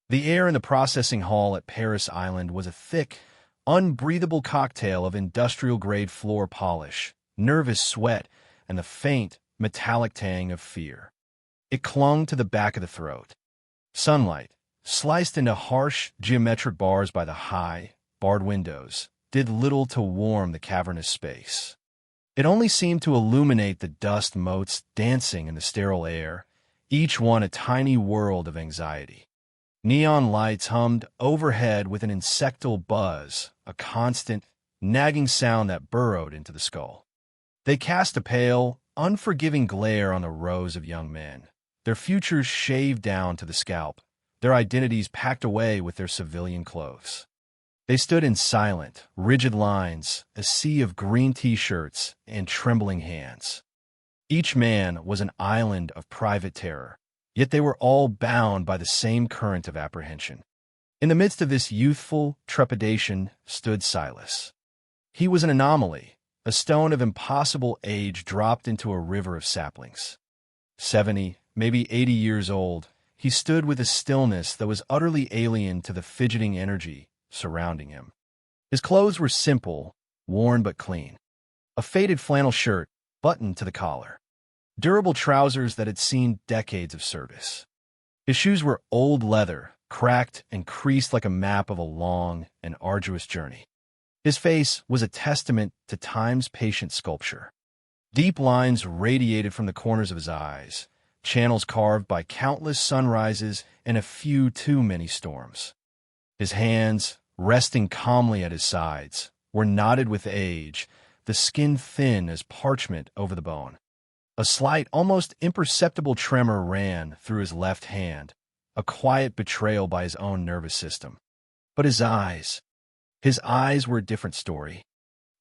The air in the processing hall at Paris Island was a thick, unbreathable cocktail of industrial-grade floor polish, nervous sweat, and the faint, metallic tang of fear. It clung to the back of the throat. Sunlight, sliced into harsh, geometric bars by the high, barred windows, did little to warm the cavernous space. It only seemed to illuminate the dust motes dancing in the sterile air, each one a tiny world of anxiety. Neon lights hummed overhead with an insectal buzz, a constant, nagging sound that burrowed into the skull. They cast a pale, unforgiving glare on the rows of young men, their futures shaved down to the scalp, their identities packed away with their civilian clothes. They stood in silent, rigid lines, a sea of green T-shirts and trembling hands. Each man was an island of private terror, yet they were all bound by the same current of apprehension. In the midst of this youthful trepidation stood Silas. He was an anomaly, a stone of impossible age dropped into a river of saplings. 70, maybe 80 years old, he stood with a stillness that was utterly alien to the fidgeting energy surrounding him. His clothes were simple, worn but clean. A faded flannel shirt, buttoned to the collar. Durable trousers that had seen decades of service. His shoes were old leather, cracked and creased like a map of a long and arduous journey. His face was a testament to time's patient sculpture. Deep lines radiated from the corners of his eyes, channels carved by countless sunrises and a few too many storms. His hands, resting calmly at his sides, were knotted with age, the skin thin as parchment over the bone. A slight, almost imperceptible tremor ran through his left hand, a quiet betrayal by his own nervous system. But his eyes were a different story.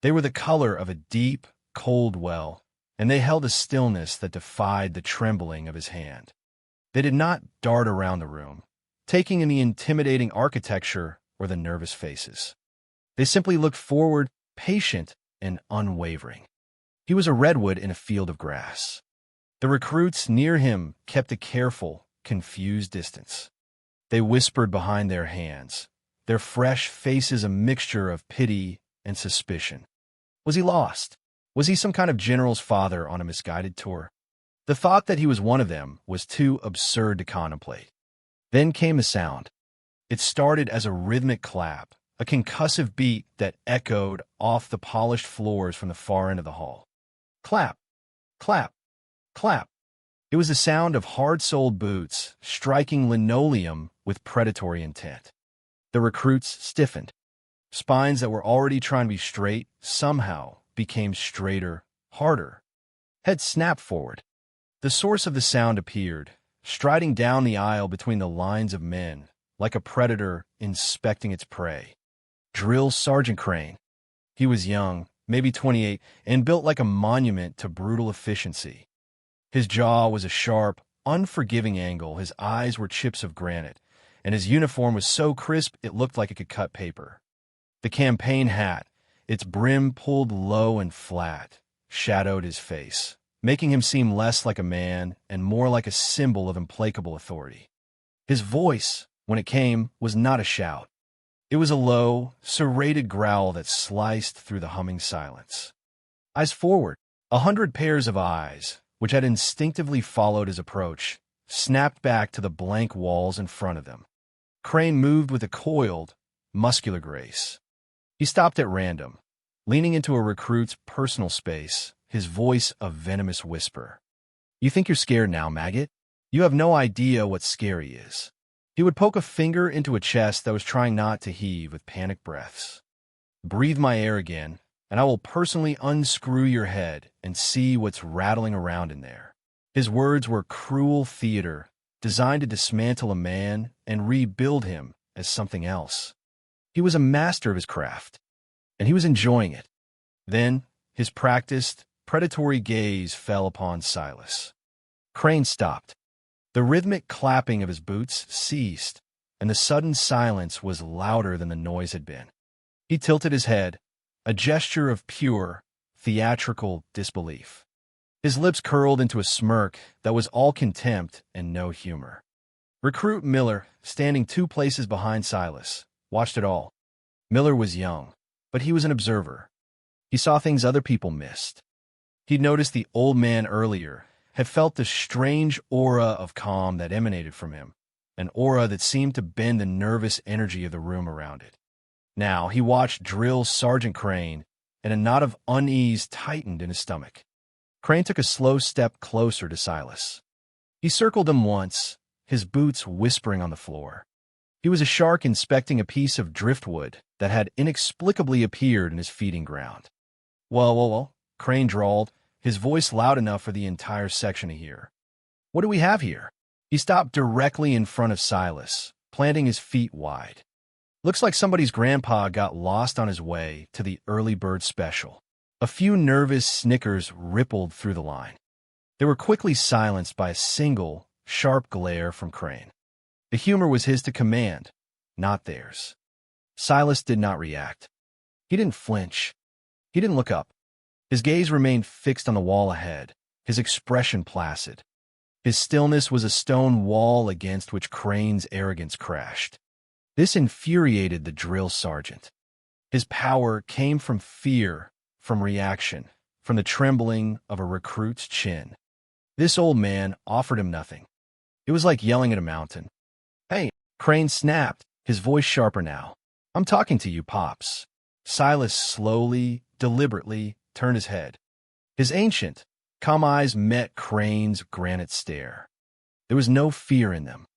They were the color of a deep, cold well, and they held a stillness that defied the trembling of his hand. They did not dart around the room, taking in the intimidating architecture or the nervous faces. They simply looked forward, patient and unwavering. He was a redwood in a field of grass. The recruits near him kept a careful, confused distance. They whispered behind their hands, their fresh faces a mixture of pity and suspicion. Was he lost? Was he some kind of general's father on a misguided tour? The thought that he was one of them was too absurd to contemplate. Then came a sound. It started as a rhythmic clap, a concussive beat that echoed off the polished floors from the far end of the hall. Clap, clap, clap. It was the sound of hard-soled boots striking linoleum with predatory intent. The recruits stiffened. Spines that were already trying to be straight somehow became straighter, harder. Heads snapped forward. The source of the sound appeared, striding down the aisle between the lines of men, like a predator inspecting its prey. Drill Sergeant Crane. He was young, maybe 28, and built like a monument to brutal efficiency. His jaw was a sharp, unforgiving angle, his eyes were chips of granite, and his uniform was so crisp it looked like it could cut paper. The campaign hat, its brim pulled low and flat, shadowed his face, making him seem less like a man and more like a symbol of implacable authority. His voice, when it came, was not a shout. It was a low, serrated growl that sliced through the humming silence. Eyes forward, 100 pairs of eyes, which had instinctively followed his approach, snapped back to the blank walls in front of them. Crane moved with a coiled, muscular grace. He stopped at random, leaning into a recruit's personal space, his voice a venomous whisper. "You think you're scared now, maggot? You have no idea what scary is." He would poke a finger into a chest that was trying not to heave with panicked breaths. "Breathe my air again, and I will personally unscrew your head and see what's rattling around in there." His words were cruel theater, designed to dismantle a man and rebuild him as something else. He was a master of his craft, and he was enjoying it. Then, his practiced, predatory gaze fell upon Silas. Crane stopped. The rhythmic clapping of his boots ceased, and the sudden silence was louder than the noise had been. He tilted his head, a gesture of pure, theatrical disbelief. His lips curled into a smirk that was all contempt and no humor. Recruit Miller, standing 2 places behind Silas, watched it all. Miller was young, but he was an observer. He saw things other people missed. He'd noticed the old man earlier, had felt the strange aura of calm that emanated from him, an aura that seemed to bend the nervous energy of the room around it. Now he watched Drill Sergeant Crane, and a knot of unease tightened in his stomach. Crane took a slow step closer to Silas. He circled him once, his boots whispering on the floor. He was a shark inspecting a piece of driftwood that had inexplicably appeared in his feeding ground. Well, Crane drawled, his voice loud enough for the entire section to hear. What do we have here? He stopped directly in front of Silas, planting his feet wide. Looks like somebody's grandpa got lost on his way to the early bird special. A few nervous snickers rippled through the line. They were quickly silenced by a single, sharp glare from Crane. The humor was his to command, not theirs. Silas did not react. He didn't flinch. He didn't look up. His gaze remained fixed on the wall ahead, his expression placid. His stillness was a stone wall against which Crane's arrogance crashed. This infuriated the drill sergeant. His power came from fear, from reaction, from the trembling of a recruit's chin. This old man offered him nothing. It was like yelling at a mountain. Hey, Crane snapped, his voice sharper now. I'm talking to you, Pops. Silas slowly, deliberately turned his head. His ancient, calm eyes met Crane's granite stare. There was no fear in them.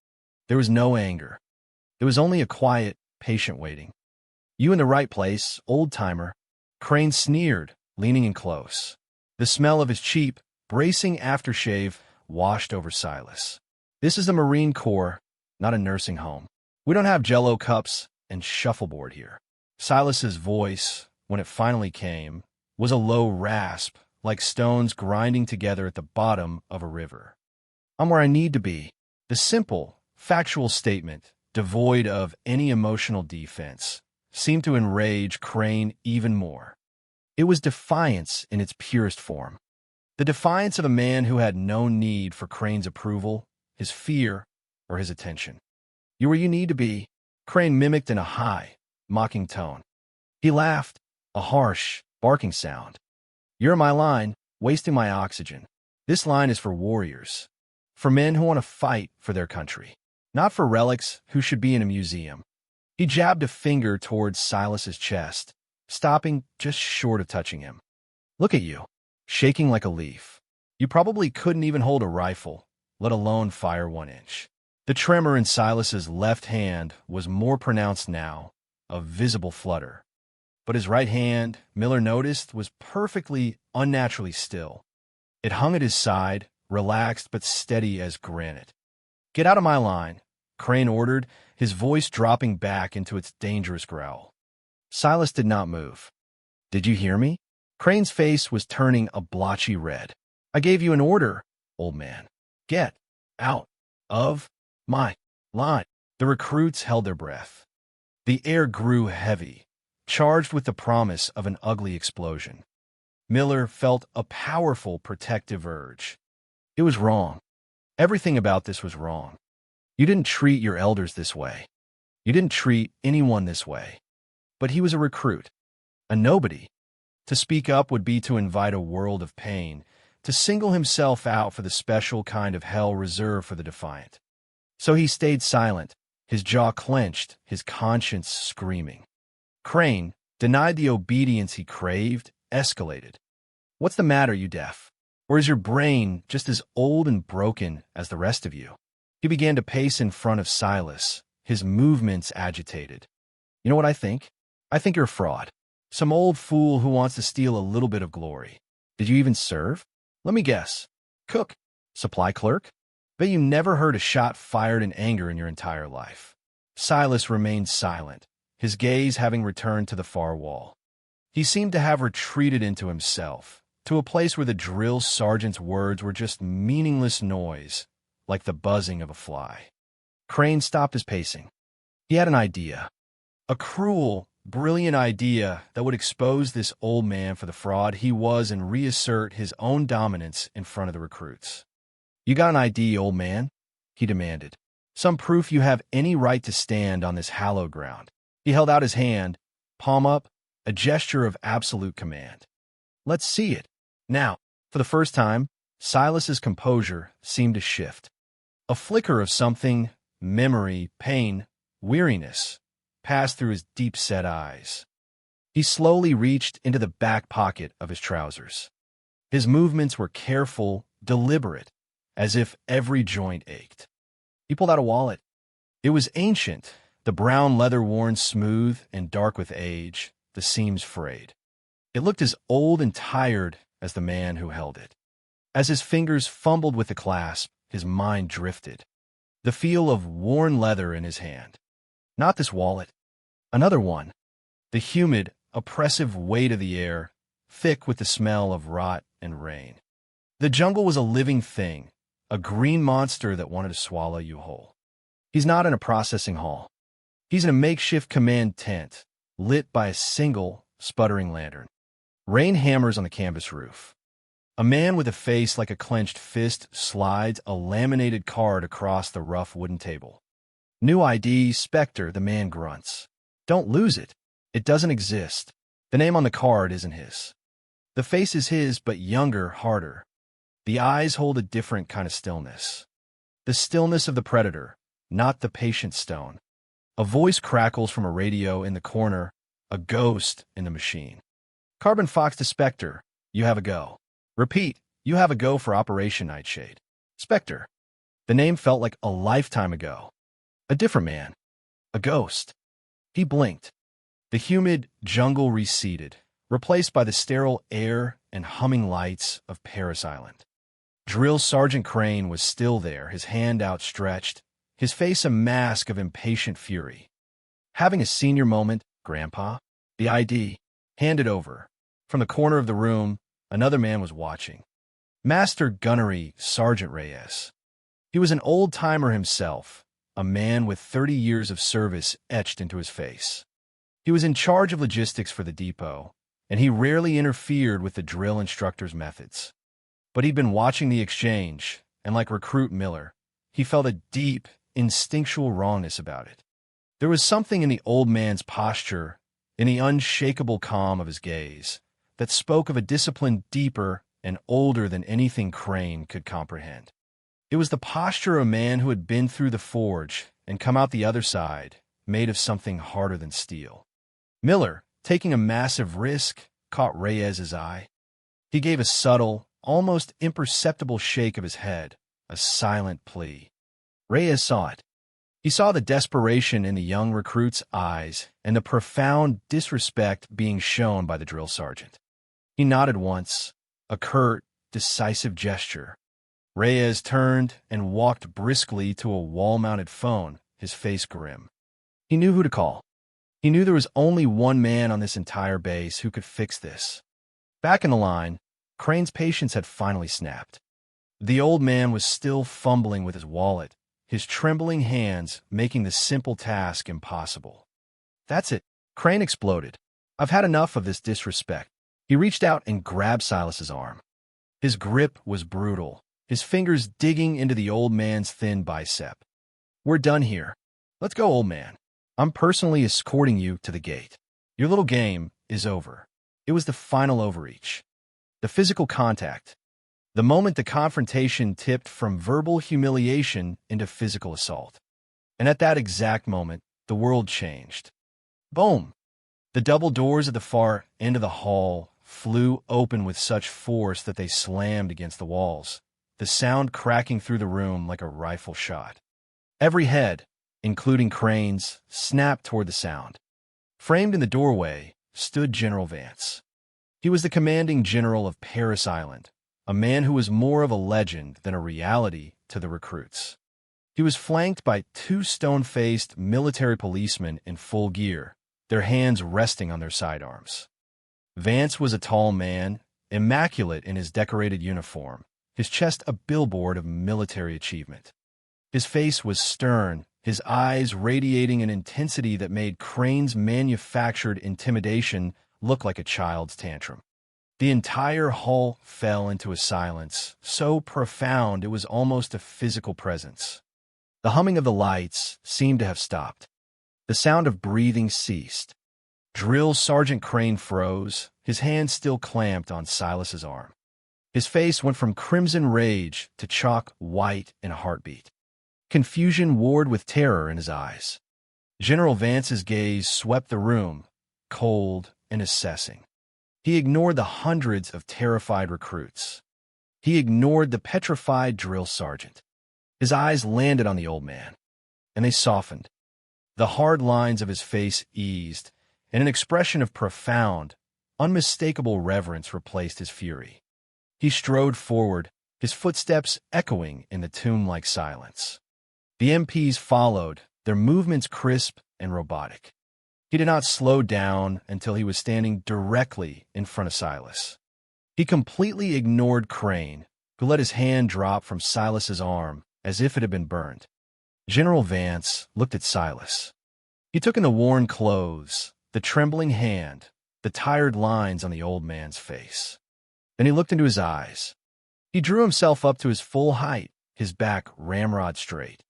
There was no anger. There was only a quiet, patient waiting. You in the right place, old-timer. Crane sneered, leaning in close. The smell of his cheap, bracing aftershave washed over Silas. This is the Marine Corps, not a nursing home. We don't have Jell-O cups and shuffleboard here. Silas's voice, when it finally came, was a low rasp, like stones grinding together at the bottom of a river. I'm where I need to be. The simple, factual statement, devoid of any emotional defense, seemed to enrage Crane even more. It was defiance in its purest form. The defiance of a man who had no need for Crane's approval, his fear, or his attention. You where you need to be, Crane mimicked in a high, mocking tone. He laughed, a harsh, barking sound. You're in my line, wasting my oxygen. This line is for warriors, for men who want to fight for their country, not for relics who should be in a museum. He jabbed a finger towards Silas's chest, stopping just short of touching him. Look at you, shaking like a leaf. You probably couldn't even hold a rifle, let alone fire 1 inch. The tremor in Silas's left hand was more pronounced now, a visible flutter. But his right hand, Miller noticed, was perfectly, unnaturally still. It hung at his side, relaxed but steady as granite. Get out of my line, Crane ordered, his voice dropping back into its dangerous growl. Silas did not move. Did you hear me? Crane's face was turning a blotchy red. I gave you an order, old man. Get out of my line. The recruits held their breath. The air grew heavy, charged with the promise of an ugly explosion. Miller felt a powerful protective urge. It was wrong. Everything about this was wrong. You didn't treat your elders this way. You didn't treat anyone this way. But he was a recruit, a nobody. To speak up would be to invite a world of pain, to single himself out for the special kind of hell reserved for the defiant. So he stayed silent, his jaw clenched, his conscience screaming. Crane, denied the obedience he craved, escalated. What's the matter, you deaf? Or is your brain just as old and broken as the rest of you? He began to pace in front of Silas, his movements agitated. You know what I think? I think you're a fraud. Some old fool who wants to steal a little bit of glory. Did you even serve? Let me guess. Cook? Supply clerk? Bet you never heard a shot fired in anger in your entire life. Silas remained silent, his gaze having returned to the far wall. He seemed to have retreated into himself, to a place where the drill sergeant's words were just meaningless noise, like the buzzing of a fly. Crane stopped his pacing. He had an idea. A cruel, brilliant idea that would expose this old man for the fraud he was and reassert his own dominance in front of the recruits. You got an ID, old man? He demanded. Some proof you have any right to stand on this hallowed ground. He held out his hand, palm up, a gesture of absolute command. Let's see it. Now, for the first time, Silas's composure seemed to shift. A flicker of something, memory, pain, weariness, passed through his deep-set eyes. He slowly reached into the back pocket of his trousers. His movements were careful, deliberate, as if every joint ached. He pulled out a wallet. It was ancient, the brown leather worn smooth and dark with age, the seams frayed. It looked as old and tired as the man who held it. As his fingers fumbled with the clasp, his mind drifted. The feel of worn leather in his hand. Not this wallet. Another one. The humid, oppressive weight of the air, thick with the smell of rot and rain. The jungle was a living thing, a green monster that wanted to swallow you whole. He's not in a processing hall. He's in a makeshift command tent, lit by a single, sputtering lantern. Rain hammers on the canvas roof. A man with a face like a clenched fist slides a laminated card across the rough wooden table. New ID, Spectre, the man grunts. Don't lose it. It doesn't exist. The name on the card isn't his. The face is his, but younger, harder. The eyes hold a different kind of stillness. The stillness of the predator, not the patient stone. A voice crackles from a radio in the corner, a ghost in the machine. Carbon Fox to Spectre, you have a go. Repeat, you have a go for Operation Nightshade. Spectre. The name felt like a lifetime ago. A different man. A ghost. He blinked. The humid jungle receded, replaced by the sterile air and humming lights of Paris Island. Drill Sergeant Crane was still there, his hand outstretched, his face a mask of impatient fury. Having a senior moment, Grandpa? The ID. Handed over. From the corner of the room, another man was watching. Master Gunnery Sergeant Reyes. He was an old-timer himself, a man with 30 years of service etched into his face. He was in charge of logistics for the depot, and he rarely interfered with the drill instructor's methods. But he'd been watching the exchange, and like Recruit Miller, he felt a deep, instinctual wrongness about it. There was something in the old man's posture, in the unshakable calm of his gaze, that spoke of a discipline deeper and older than anything Crane could comprehend. It was the posture of a man who had been through the forge and come out the other side, made of something harder than steel. Miller, taking a massive risk, caught Reyes's eye. He gave a subtle, almost imperceptible shake of his head, a silent plea. Reyes saw it. He saw the desperation in the young recruit's eyes and the profound disrespect being shown by the drill sergeant. He nodded once, a curt, decisive gesture. Reyes turned and walked briskly to a wall-mounted phone, his face grim. He knew who to call. He knew there was only one man on this entire base who could fix this. Back in the line, Crane's patience had finally snapped. The old man was still fumbling with his wallet, his trembling hands making the simple task impossible. That's it, Crane exploded. I've had enough of this disrespect. He reached out and grabbed Silas's arm. His grip was brutal, his fingers digging into the old man's thin bicep. We're done here. Let's go, old man. I'm personally escorting you to the gate. Your little game is over. It was the final overreach. The physical contact. The moment the confrontation tipped from verbal humiliation into physical assault. And at that exact moment, the world changed. Boom! The double doors at the far end of the hall flew open with such force that they slammed against the walls, the sound cracking through the room like a rifle shot. Every head, including Crane's, snapped toward the sound. Framed in the doorway stood General Vance. He was the commanding general of Paris Island, a man who was more of a legend than a reality to the recruits. He was flanked by two stone-faced military policemen in full gear, their hands resting on their sidearms. Vance was a tall man, immaculate in his decorated uniform, his chest a billboard of military achievement. His face was stern, his eyes radiating an intensity that made Crane's manufactured intimidation look like a child's tantrum. The entire hall fell into a silence, so profound it was almost a physical presence. The humming of the lights seemed to have stopped. The sound of breathing ceased. Drill Sergeant Crane froze, his hand still clamped on Silas's arm. His face went from crimson rage to chalk white in a heartbeat. Confusion warred with terror in his eyes. General Vance's gaze swept the room, cold and assessing. He ignored the hundreds of terrified recruits. He ignored the petrified drill sergeant. His eyes landed on the old man, and they softened. The hard lines of his face eased, and an expression of profound, unmistakable reverence replaced his fury. He strode forward, his footsteps echoing in the tomb-like silence. The MPs followed, their movements crisp and robotic. He did not slow down until he was standing directly in front of Silas. He completely ignored Crane, who let his hand drop from Silas's arm as if it had been burned. General Vance looked at Silas. He took in the worn clothes, the trembling hand, the tired lines on the old man's face. Then he looked into his eyes. He drew himself up to his full height, his back ramrod straight.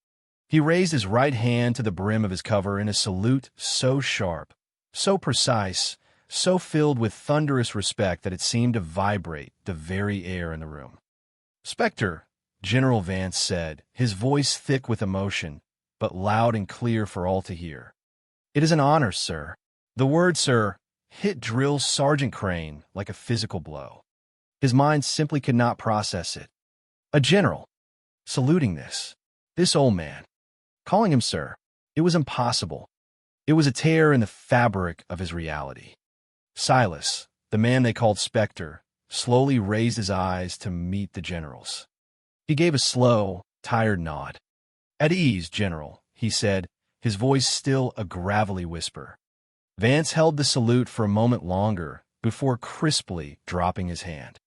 He raised his right hand to the brim of his cover in a salute so sharp, so precise, so filled with thunderous respect that it seemed to vibrate the very air in the room. "Spectre," General Vance said, his voice thick with emotion, but loud and clear for all to hear. "It is an honor, sir." The word "sir" hit Drill Sergeant Crane like a physical blow. His mind simply could not process it. A general, saluting this old man, calling him sir. It was impossible. It was a tear in the fabric of his reality. Silas, the man they called Spectre, slowly raised his eyes to meet the general's. He gave a slow, tired nod. "At ease, General," he said, his voice still a gravelly whisper. Vance held the salute for a moment longer before crisply dropping his hand.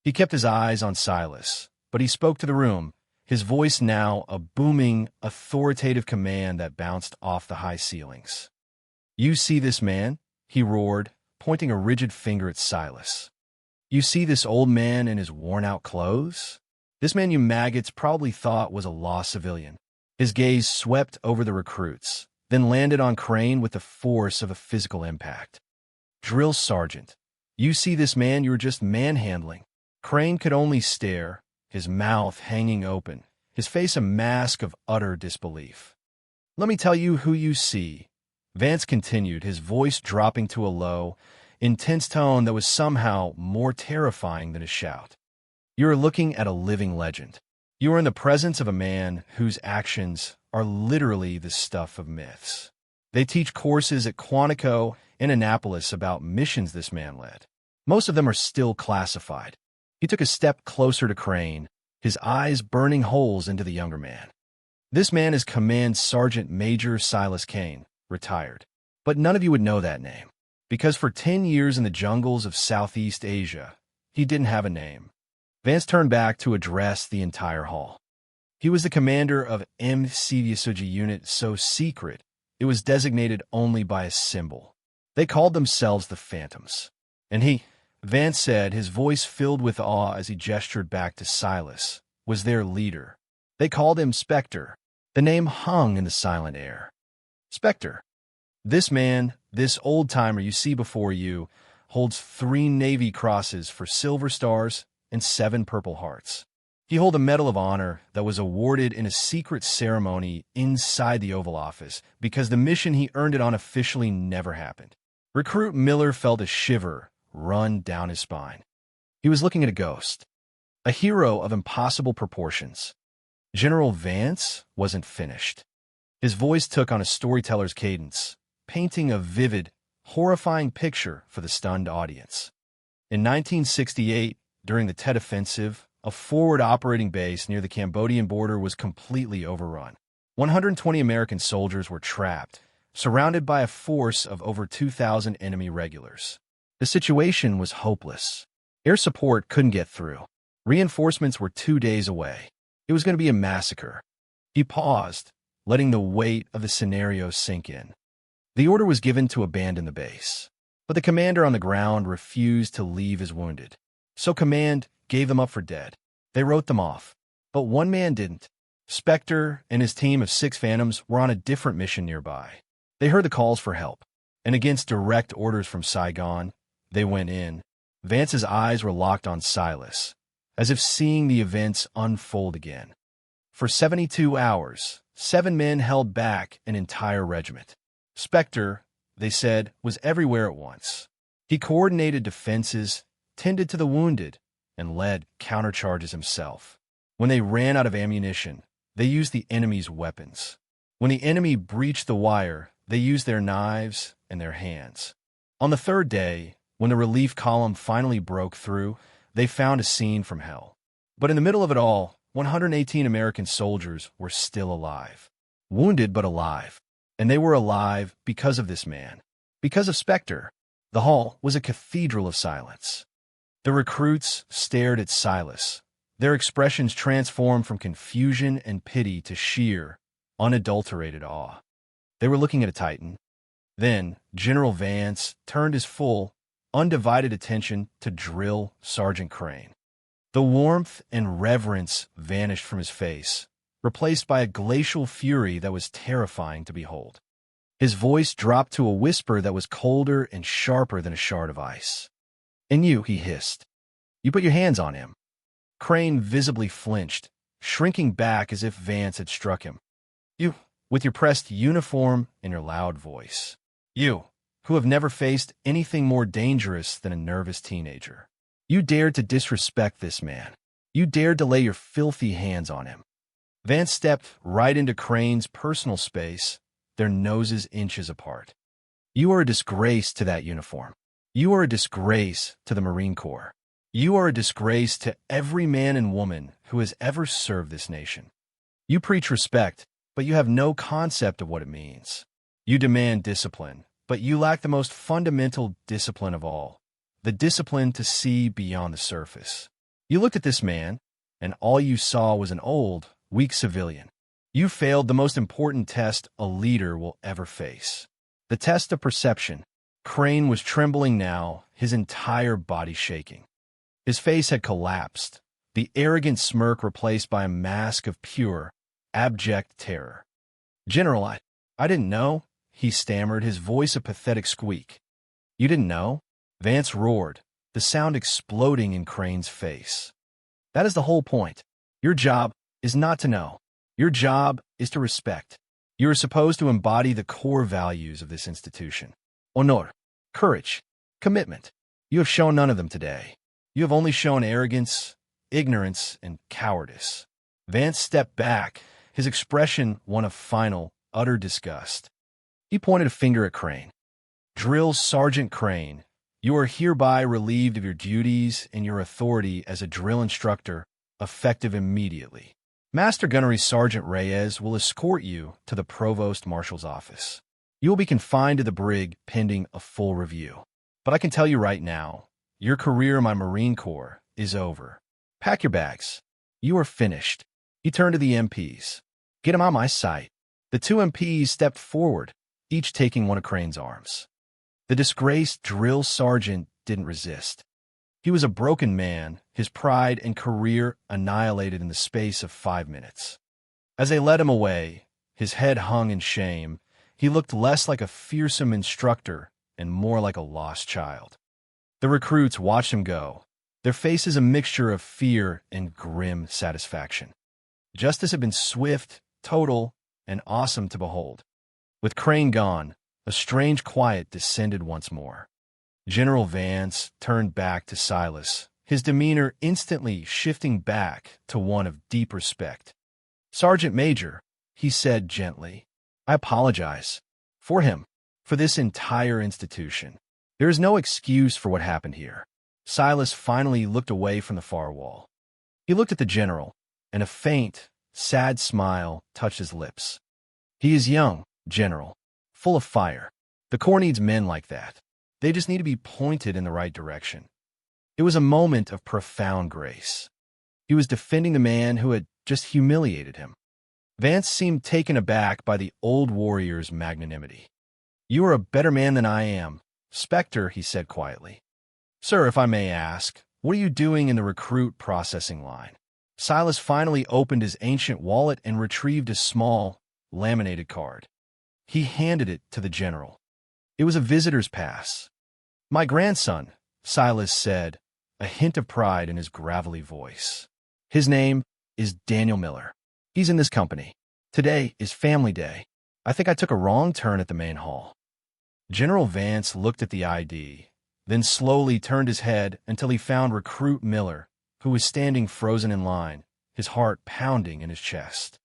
He kept his eyes on Silas, but he spoke to the room, his voice now a booming, authoritative command that bounced off the high ceilings. "You see this man?" he roared, pointing a rigid finger at Silas. "You see this old man in his worn-out clothes? This man you maggots probably thought was a lost civilian." His gaze swept over the recruits, then landed on Crane with the force of a physical impact. "Drill Sergeant, you see this man you were just manhandling?" Crane could only stare, his mouth hanging open, his face a mask of utter disbelief. "Let me tell you who you see," Vance continued, his voice dropping to a low, intense tone that was somehow more terrifying than a shout. "You are looking at a living legend. You are in the presence of a man whose actions are literally the stuff of myths. They teach courses at Quantico and Annapolis about missions this man led. Most of them are still classified." He took a step closer to Crane, his eyes burning holes into the younger man. "This man is Command Sergeant Major Silas Kane, retired. But none of you would know that name, because for 10 years in the jungles of Southeast Asia, he didn't have a name." Vance turned back to address the entire hall. He was the commander of M. Sivyasuji unit so secret, it was designated only by a symbol. They called themselves the Phantoms. And he, Vance said, his voice filled with awe as he gestured back to Silas, was their leader. They called him Spectre. The name hung in the silent air. Spectre. This man, this old-timer you see before you, holds 3 Navy crosses for silver stars and 7 Purple Hearts. He held a Medal of Honor that was awarded in a secret ceremony inside the Oval Office because the mission he earned it on officially never happened. Recruit Miller felt a shiver run down his spine. He was looking at a ghost, a hero of impossible proportions. General Vance wasn't finished. His voice took on a storyteller's cadence, painting a vivid, horrifying picture for the stunned audience. In 1968, during the Tet Offensive, a forward operating base near the Cambodian border was completely overrun. 120 American soldiers were trapped, surrounded by a force of over 2,000 enemy regulars. The situation was hopeless. Air support couldn't get through. Reinforcements were 2 days away. It was going to be a massacre. He paused, letting the weight of the scenario sink in. The order was given to abandon the base, but the commander on the ground refused to leave his wounded. So command gave them up for dead. They wrote them off. But one man didn't. Spectre and his team of 6 Phantoms were on a different mission nearby. They heard the calls for help, and against direct orders from Saigon, they went in. Vance's eyes were locked on Silas, as if seeing the events unfold again. For 72 hours, 7 men held back an entire regiment. Spectre, they said, was everywhere at once. He coordinated defenses, tended to the wounded, and led countercharges himself. When they ran out of ammunition, they used the enemy's weapons. When the enemy breached the wire, they used their knives and their hands. On the third day, when the relief column finally broke through, they found a scene from hell. But in the middle of it all, 118 American soldiers were still alive. Wounded but alive. And they were alive because of this man. Because of Spectre. The hall was a cathedral of silence. The recruits stared at Silas. Their expressions transformed from confusion and pity to sheer, unadulterated awe. They were looking at a titan. Then General Vance turned his full, undivided attention to Drill Sergeant Crane. The warmth and reverence vanished from his face, replaced by a glacial fury that was terrifying to behold. His voice dropped to a whisper that was colder and sharper than a shard of ice. "And you," he hissed. "You put your hands on him." Crane visibly flinched, shrinking back as if Vance had struck him. "You, with your pressed uniform and your loud voice. You, who have never faced anything more dangerous than a nervous teenager. You dared to disrespect this man. You dared to lay your filthy hands on him." Vance stepped right into Crane's personal space, their noses inches apart. "You are a disgrace to that uniform. You are a disgrace to the Marine Corps. You are a disgrace to every man and woman who has ever served this nation. You preach respect, but you have no concept of what it means. You demand discipline, but you lack the most fundamental discipline of all, the discipline to see beyond the surface. You looked at this man, and all you saw was an old, weak civilian. You failed the most important test a leader will ever face. The test of perception." Crane was trembling now, his entire body shaking. His face had collapsed, the arrogant smirk replaced by a mask of pure, abject terror. "General, I didn't know," he stammered, his voice a pathetic squeak. "You didn't know?" Vance roared, the sound exploding in Crane's face. "That is the whole point. Your job is not to know. Your job is to respect. You are supposed to embody the core values of this institution. Honor, courage, commitment. You have shown none of them today. You have only shown arrogance, ignorance, and cowardice." Vance stepped back, his expression one of final, utter disgust. He pointed a finger at Crane. "Drill Sergeant Crane, you are hereby relieved of your duties and your authority as a drill instructor, effective immediately. Master Gunnery Sergeant Reyes will escort you to the Provost Marshal's office. You will be confined to the brig pending a full review. But I can tell you right now, your career in my Marine Corps is over. Pack your bags. You are finished." He turned to the MPs. "Get him out of my sight." The 2 MPs stepped forward, each taking one of Crane's arms. The disgraced drill sergeant didn't resist. He was a broken man, his pride and career annihilated in the space of 5 minutes. As they led him away, his head hung in shame, he looked less like a fearsome instructor and more like a lost child. The recruits watched him go, their faces a mixture of fear and grim satisfaction. Justice had been swift, total, and awesome to behold. With Crane gone, a strange quiet descended once more. General Vance turned back to Silas, his demeanor instantly shifting back to one of deep respect. "Sergeant Major," he said gently, "I apologize. For him. For this entire institution. There is no excuse for what happened here." Silas finally looked away from the far wall. He looked at the general, and a faint, sad smile touched his lips. "He is young, General, full of fire. The Corps needs men like that. They just need to be pointed in the right direction." It was a moment of profound grace. He was defending the man who had just humiliated him. Vance seemed taken aback by the old warrior's magnanimity. "You are a better man than I am, Spectre," he said quietly. "Sir, if I may ask, what are you doing in the recruit processing line?" Silas finally opened his ancient wallet and retrieved a small, laminated card. He handed it to the general. It was a visitor's pass. "My grandson," Silas said, a hint of pride in his gravelly voice. "His name is Daniel Miller. He's in this company. Today is family day. I think I took a wrong turn at the main hall." General Vance looked at the ID, then slowly turned his head until he found Recruit Miller, who was standing frozen in line, his heart pounding in his chest.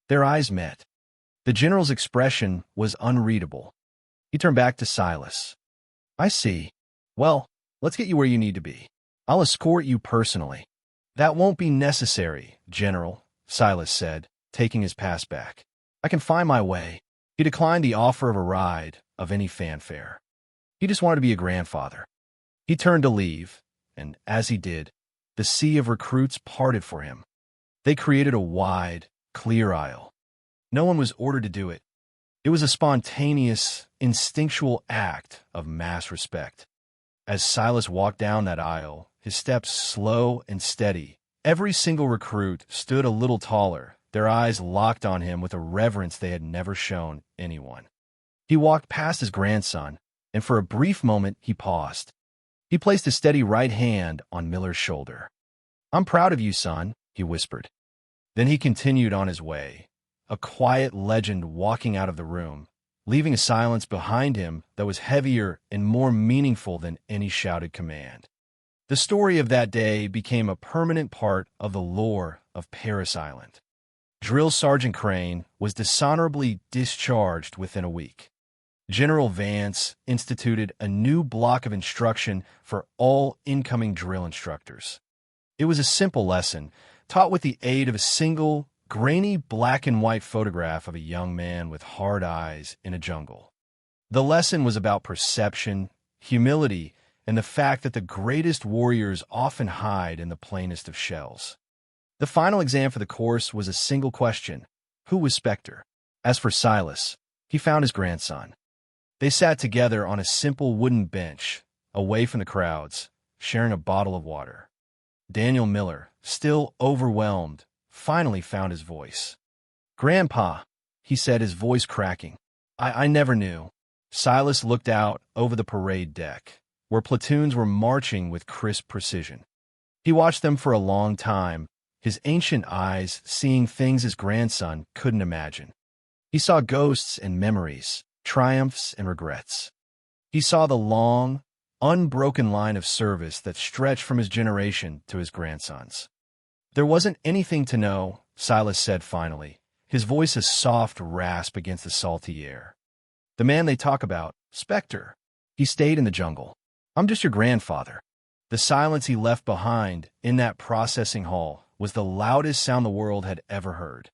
Their eyes met. The general's expression was unreadable. He turned back to Silas. "I see. Well, let's get you where you need to be. I'll escort you personally." "That won't be necessary, General," Silas said, taking his pass back. "I can find my way." He declined the offer of a ride of any fanfare. He just wanted to be a grandfather. He turned to leave, and as he did, the sea of recruits parted for him. They created a wide, clear aisle. No one was ordered to do it. It was a spontaneous, instinctual act of mass respect. As Silas walked down that aisle, his steps slow and steady, every single recruit stood a little taller, their eyes locked on him with a reverence they had never shown anyone. He walked past his grandson, and for a brief moment he paused. He placed a steady right hand on Miller's shoulder. "I'm proud of you, son," he whispered. Then he continued on his way, a quiet legend walking out of the room, leaving a silence behind him that was heavier and more meaningful than any shouted command. The story of that day became a permanent part of the lore of Parris Island. Drill Sergeant Crane was dishonorably discharged within a week. General Vance instituted a new block of instruction for all incoming drill instructors. It was a simple lesson, taught with the aid of a single, grainy black-and-white photograph of a young man with hard eyes in a jungle. The lesson was about perception, humility, and the fact that the greatest warriors often hide in the plainest of shells. The final exam for the course was a single question: who was Spectre? As for Silas, he found his grandson. They sat together on a simple wooden bench, away from the crowds, sharing a bottle of water. Daniel Miller, still overwhelmed, finally found his voice. "Grandpa," he said, his voice cracking. I never knew." Silas looked out over the parade deck, where platoons were marching with crisp precision. He watched them for a long time, his ancient eyes seeing things his grandson couldn't imagine. He saw ghosts and memories, triumphs and regrets. He saw the long, unbroken line of service that stretched from his generation to his grandson's. "There wasn't anything to know," Silas said finally, his voice a soft rasp against the salty air. "The man they talk about, Spectre, he stayed in the jungle. I'm just your grandfather." The silence he left behind in that processing hall was the loudest sound the world had ever heard.